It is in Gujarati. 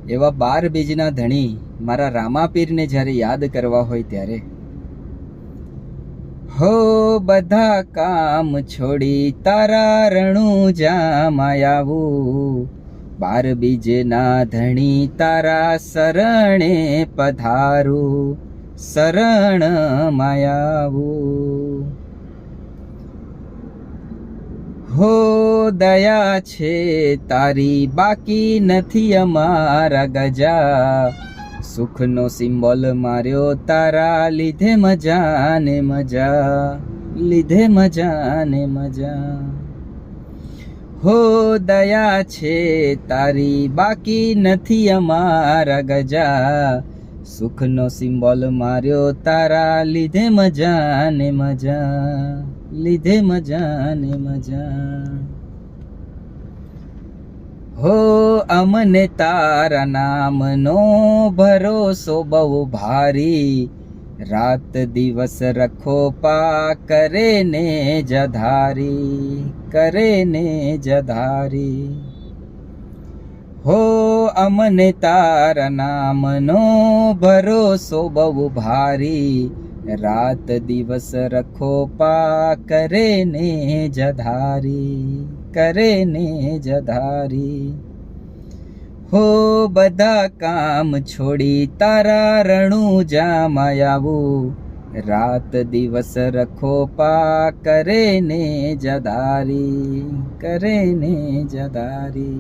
એવા 12 બીજના ધણી મારા રામાપીરને જ્યારે યાદ કરવા હોય ત્યારે હો બધા કામ છોડી તારા રણુજામાં આવું, 12 બીજના ધણી તારા શરણે પધારું, શરણમાં આવું. હો દયા છે તારી બાકી નથી અમારા ગજા, સુખનો સિમ્બોલ માર્યો તારા લીધે મજા ને મજા, લીધે મજા ને મજા. હો દયા છે તારી બાકી નથી અમારા ગજા, સુખનો સિમ્બોલ માર્યો તારા લીધે મજા ને મજા, લીધે મજા ને મજા. હો અમને તારા નામનો ભરોસો બહુ ભારી, રાત દિવસ રખો પા કરે ને જધારી, કરે ને જધારી. હો અમને તારા નામનો ભરોસો બહુ ભારી, રાત દિવસ રખો પા કરે ને જધારી, કરે ને જધારી. હો બધા કામ છોડી તારા રણુજામાં આવું, રાત દિવસ રખો પા કરે ને જધારી, કરે ને જધારી.